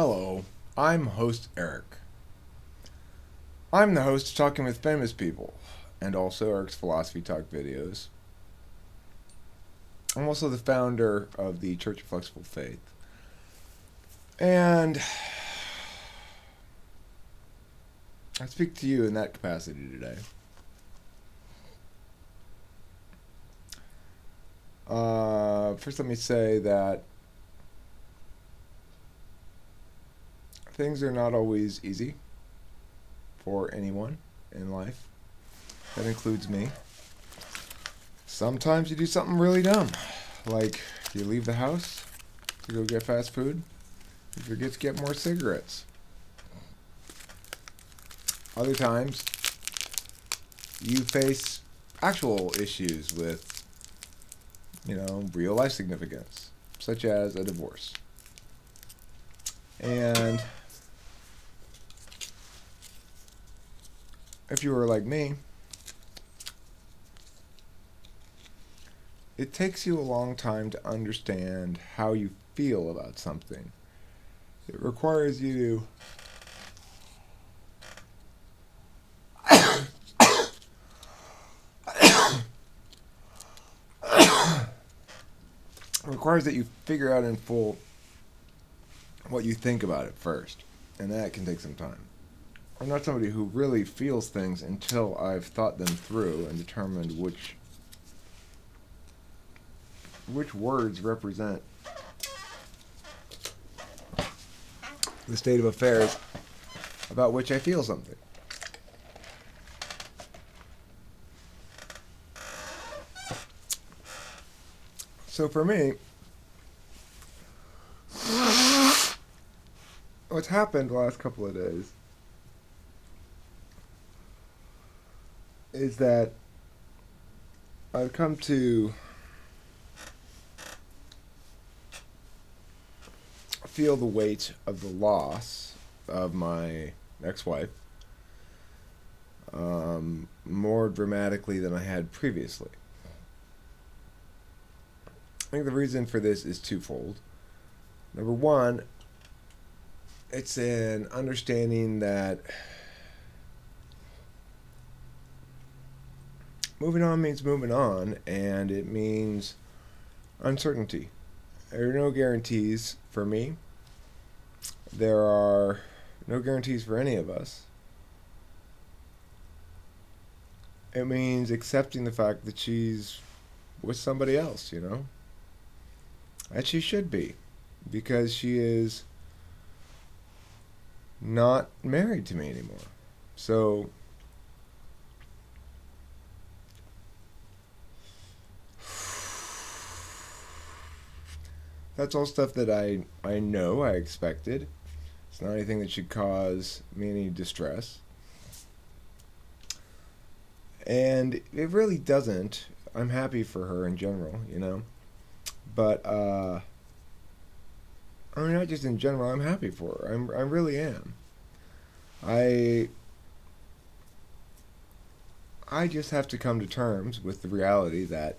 Hello, I'm host Eric. I'm the host of Talking with Famous People, and also Eric's Philosophy Talk videos. I'm also the founder of the Church of Flexible Faith. And I speak to you in that capacity today. First, let me say that things are not always easy for anyone in life. That includes me. Sometimes you do something really dumb, like you leave the house to go get fast food, you forget to get more cigarettes. Other times, you face actual issues with, real life significance, such as a divorce. And if you were like me, it takes you a long time to understand how you feel about something. It requires you requires that you figure out in full what you think about it first, and that can take some time. I'm not somebody who really feels things until I've thought them through and determined which words represent the state of affairs about which I feel something. So for me, what's happened the last couple of days is that I've come to feel the weight of the loss of my ex-wife more dramatically than I had previously. I think the reason for this is twofold. Number one, it's an understanding that moving on means moving on, and it means uncertainty. There are no guarantees for me. There are no guarantees for any of us. It means accepting the fact that she's with somebody else, And she should be, because she is not married to me anymore. So that's all stuff that I know, I expected. It's not anything that should cause me any distress. And it really doesn't. I'm happy for her in general, But, not just in general, I'm happy for her. I really am. I just have to come to terms with the reality that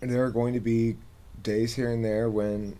there are going to be days here and there when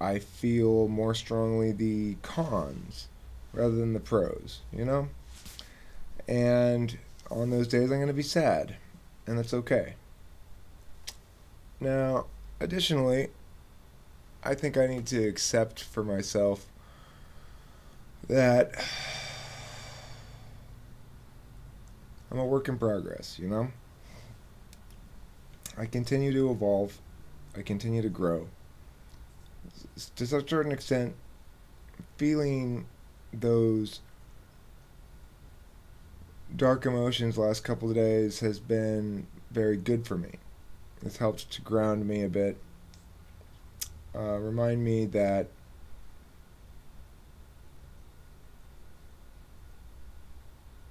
I feel more strongly the cons rather than the pros, And on those days I'm going to be sad, and that's okay. Now, additionally, I think I need to accept for myself that I'm a work in progress, I continue to evolve. I continue to grow. To a certain extent, feeling those dark emotions last couple of days has been very good for me. It's helped to ground me a bit. Remind me that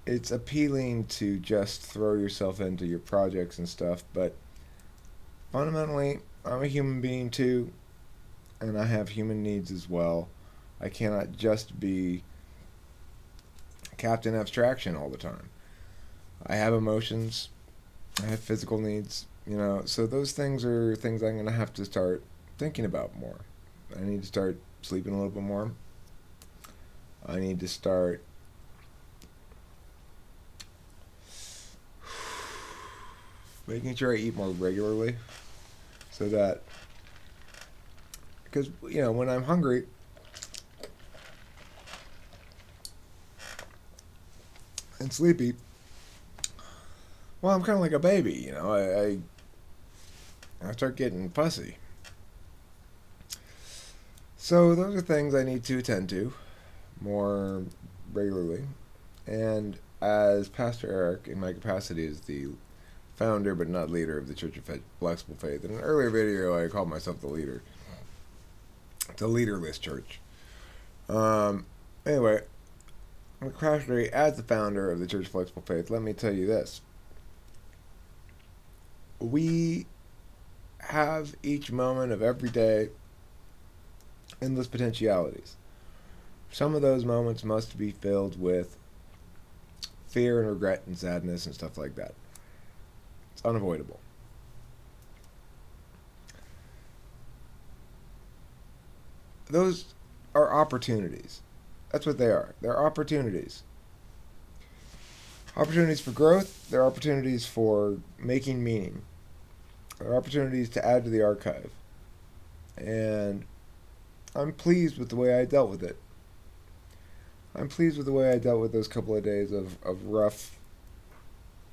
it's appealing to just throw yourself into your projects and stuff, but fundamentally, I'm a human being too, and I have human needs as well. I cannot just be Captain Abstraction all the time. I have emotions, I have physical needs, So those things are things I'm going to have to start thinking about more. I need to start sleeping a little bit more. I need to start making sure I eat more regularly so that, because, when I'm hungry, and sleepy, well, I'm kind of like a baby, I start getting fussy. So those are things I need to attend to more regularly. And as Pastor Eric, in my capacity as the founder but not leader of the Church of Flexible Faith, in an earlier video I called myself the leader. It's a leaderless church. Anyway, in my capacity as the founder of the Church of Flexible Faith, let me tell you this. We have each moment of every day endless potentialities. Some of those moments must be filled with fear and regret and sadness and stuff like that. It's unavoidable. Those are opportunities. That's what they are. They're opportunities. Opportunities for growth. They're opportunities for making meaning. They're opportunities to add to the archive. And I'm pleased with the way I dealt with it. I'm pleased with the way I dealt with those couple of days of rough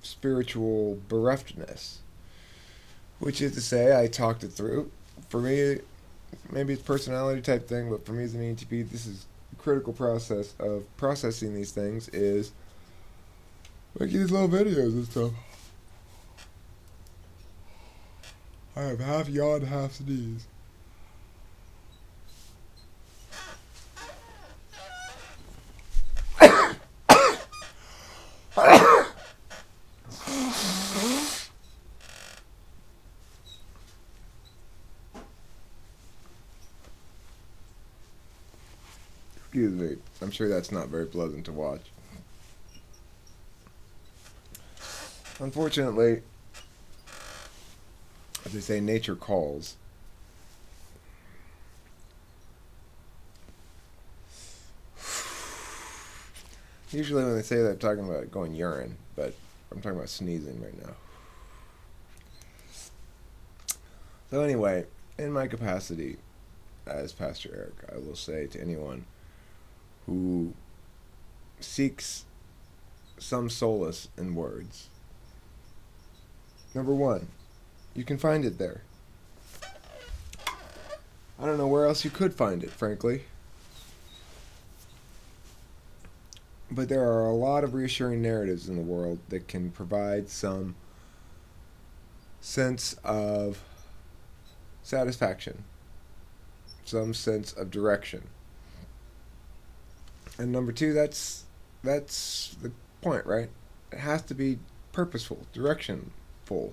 spiritual bereftness. Which is to say, I talked it through. For me, maybe it's a personality type thing, but for me as an ENTP, this is the critical process of processing these things is making these little videos and stuff. I have half yawned, half sneezed. Excuse me. I'm sure that's not very pleasant to watch. Unfortunately, as they say, nature calls. Usually when they say that, I'm talking about going urine, but I'm talking about sneezing right now. So anyway, in my capacity as Pastor Eric, I will say to anyone who seeks some solace in words, number one, you can find it there. I don't know where else you could find it, frankly. But there are a lot of reassuring narratives in the world that can provide some sense of satisfaction, some sense of direction. And number two, that's the point, right? It has to be purposeful, directionful.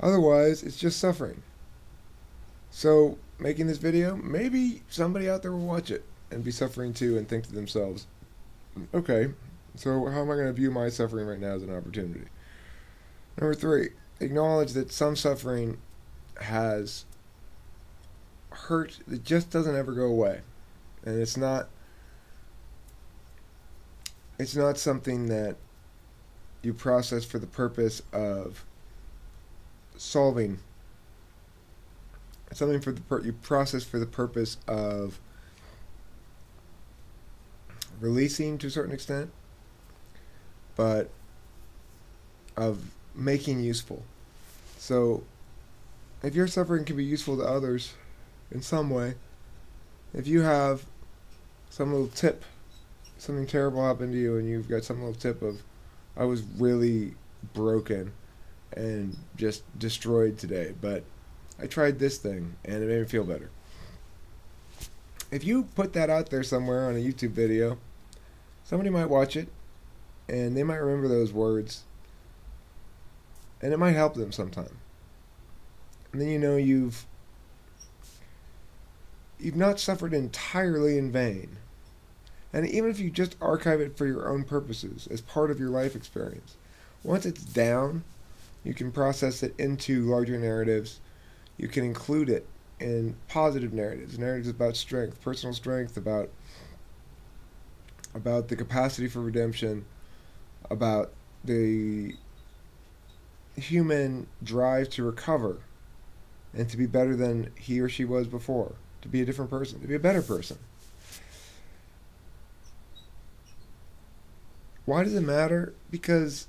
Otherwise, it's just suffering. So, making this video, maybe somebody out there will watch it and be suffering too and think to themselves, okay, so how am I going to view my suffering right now as an opportunity? Number three, acknowledge that some suffering has hurt that just doesn't ever go away. And it's not something that you process for the purpose of solving. It's something you process for the purpose of releasing to a certain extent, but of making useful. So if your suffering can be useful to others in some way, if you have some little tip, something terrible happened to you and you've got some little tip of, I was really broken and just destroyed today, but I tried this thing and it made me feel better. If you put that out there somewhere on a YouTube video, somebody might watch it and they might remember those words and it might help them sometime. And then you've not suffered entirely in vain. And even if you just archive it for your own purposes as part of your life experience, once it's down, You can process it into larger narratives. You can include it in positive narratives about strength, personal strength, about the capacity for redemption, about the human drive to recover and to be better than he or she was before, to be a different person, to be a better person. Why does it matter? Because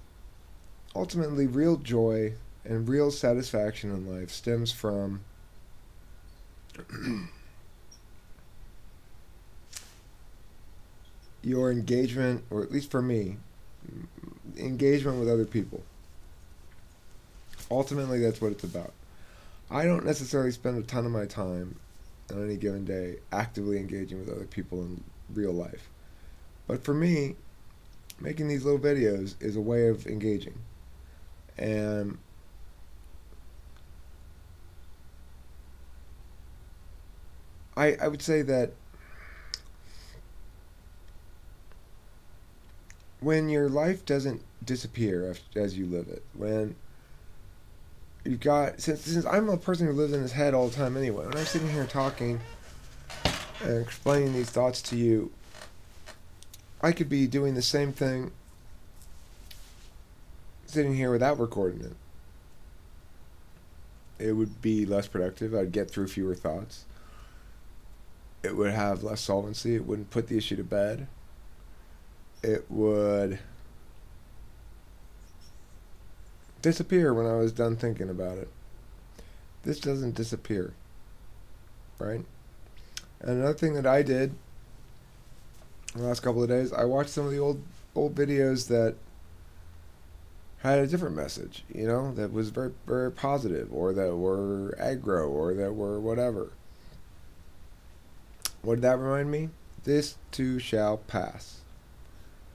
ultimately, real joy and real satisfaction in life stems from your engagement, or at least for me, engagement with other people. Ultimately, that's what it's about. I don't necessarily spend a ton of my time on any given day actively engaging with other people in real life. But for me, making these little videos is a way of engaging. And I would say that when your life doesn't disappear as you live it, when you've got, since I'm a person who lives in his head all the time anyway, when I'm sitting here talking and explaining these thoughts to you, I could be doing the same thing sitting here without recording it. It would be less productive. I'd get through fewer thoughts. It would have less solvency. It wouldn't put the issue to bed. It would disappear when I was done thinking about it. This doesn't disappear, right? And another thing that I did the last couple of days, I watched some of the old videos that had a different message, that was very, very positive, or that were aggro, or that were whatever. What did that remind me? This too shall pass.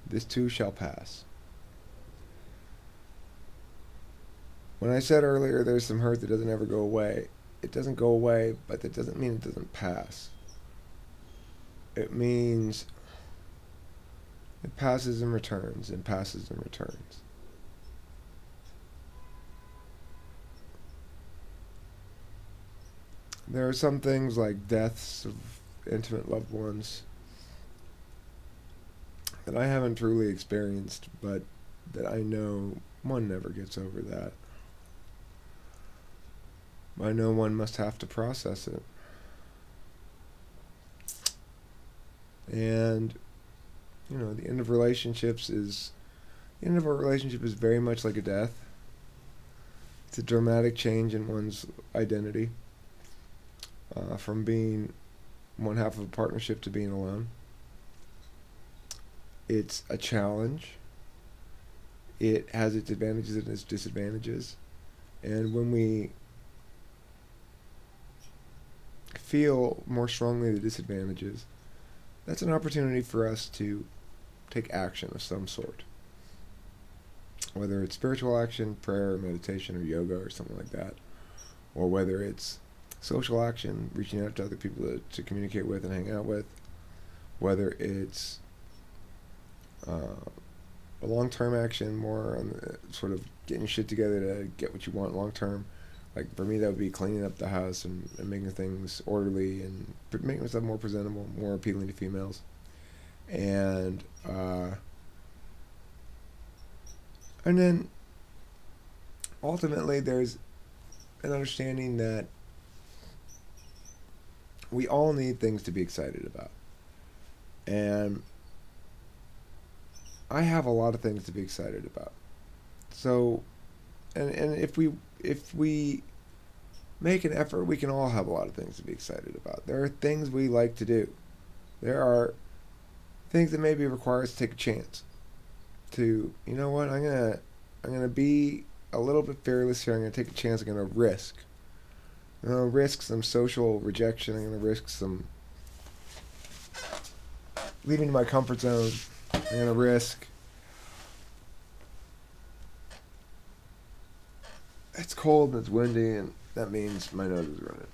This too shall pass. When I said earlier there's some hurt that doesn't ever go away, it doesn't go away, but that doesn't mean it doesn't pass. It means it passes and returns, and passes and returns. There are some things like deaths of intimate loved ones that I haven't truly experienced, but that I know one never gets over that. I know one must have to process it. And, the end of relationships is, the end of a relationship is very much like a death. It's a dramatic change in one's identity, from being one half of a partnership to being alone. It's a challenge. It has its advantages and its disadvantages. And when we feel more strongly the disadvantages, that's an opportunity for us to take action of some sort. Whether it's spiritual action, prayer, meditation, or yoga, or something like that. Or whether it's social action, reaching out to other people to communicate with and hang out with. Whether it's a long-term action, more on the sort of getting shit together to get what you want long-term. Like for me, that would be cleaning up the house and making things orderly and making myself more presentable, more appealing to females. And then ultimately there's an understanding that we all need things to be excited about. And I have a lot of things to be excited about. So, and if we make an effort, we can all have a lot of things to be excited about. There are things we like to do. There are things that maybe require us to take a chance. To, you know what, I'm gonna be a little bit fearless here. I'm gonna take a chance. I'm gonna risk. I'm gonna risk some social rejection. I'm gonna risk some leaving my comfort zone. I'm gonna risk. It's cold and it's windy, and that means my nose is running.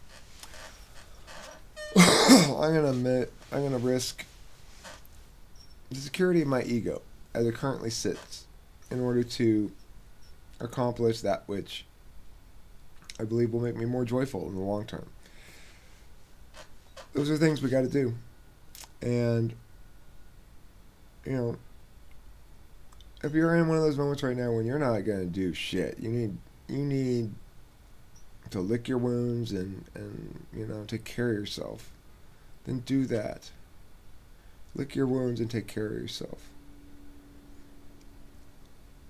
I'm gonna risk the security of my ego as it currently sits in order to accomplish that which I believe will make me more joyful in the long term. Those are things we got to do. And, you know, if you're in one of those moments right now when you're not going to do shit, you need to lick your wounds and take care of yourself, then do that. Lick your wounds and take care of yourself.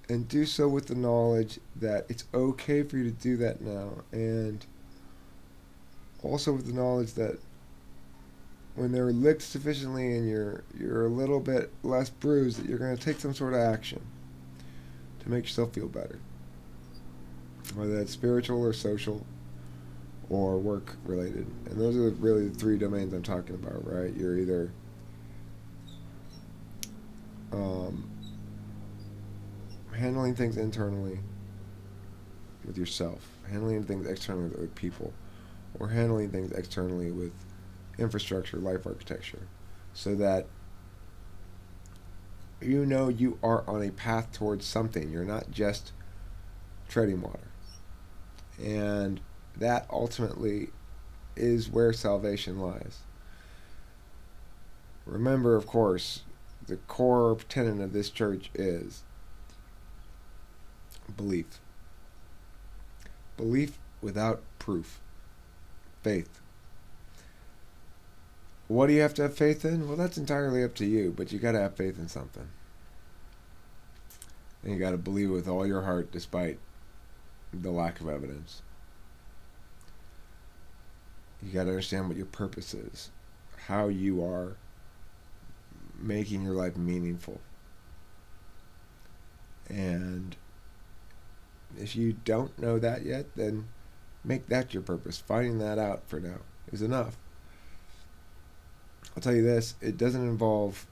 And do so with the knowledge that it's okay for you to do that now, and also with the knowledge that when they're licked sufficiently and you're a little bit less bruised, that you're going to take some sort of action to make yourself feel better. Whether that's spiritual or social or work related. And those are really the three domains I'm talking about, right? You're either handling things internally with yourself, handling things externally with people, or handling things externally with infrastructure, life architecture, so that you are on a path towards something. You're not just treading water. And that ultimately is where salvation lies. Remember, of course, the core tenet of this church is belief. Belief without proof. Faith. What do you have to have faith in? Well, that's entirely up to you, but you got to have faith in something. And you got to believe it with all your heart despite the lack of evidence. You got to understand what your purpose is, how you are making your life meaningful. And if you don't know that yet, then make that your purpose. Finding that out for now is enough. I'll tell you this, it doesn't involve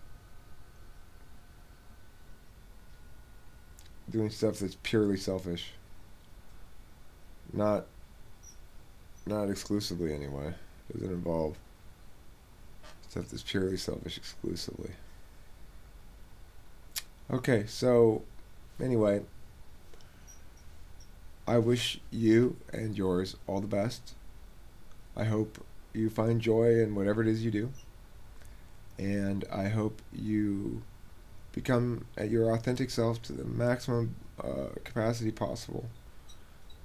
doing stuff that's purely selfish. Not exclusively anyway. It doesn't involve stuff that's purely selfish exclusively. Okay, so anyway, I wish you and yours all the best. I hope you find joy in whatever it is you do. And I hope you become at your authentic self to the maximum capacity possible.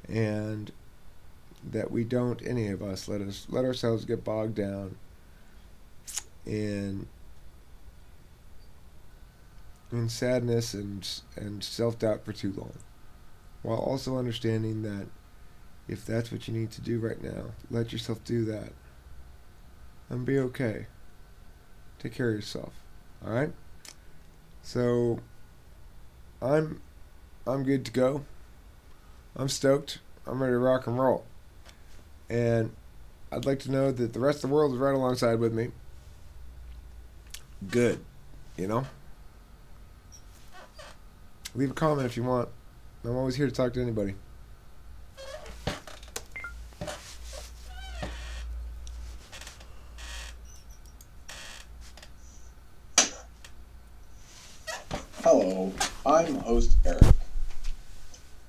And that we don't, any of us, let ourselves get bogged down in sadness and self-doubt for too long. While also understanding that if that's what you need to do right now, let yourself do that. And be okay. Take care of yourself. Alright? So I'm good to go. I'm stoked. I'm ready to rock and roll. And I'd like to know that the rest of the world is right alongside with me. Good. Leave a comment if you want. I'm always here to talk to anybody. Hello, I'm host Eric.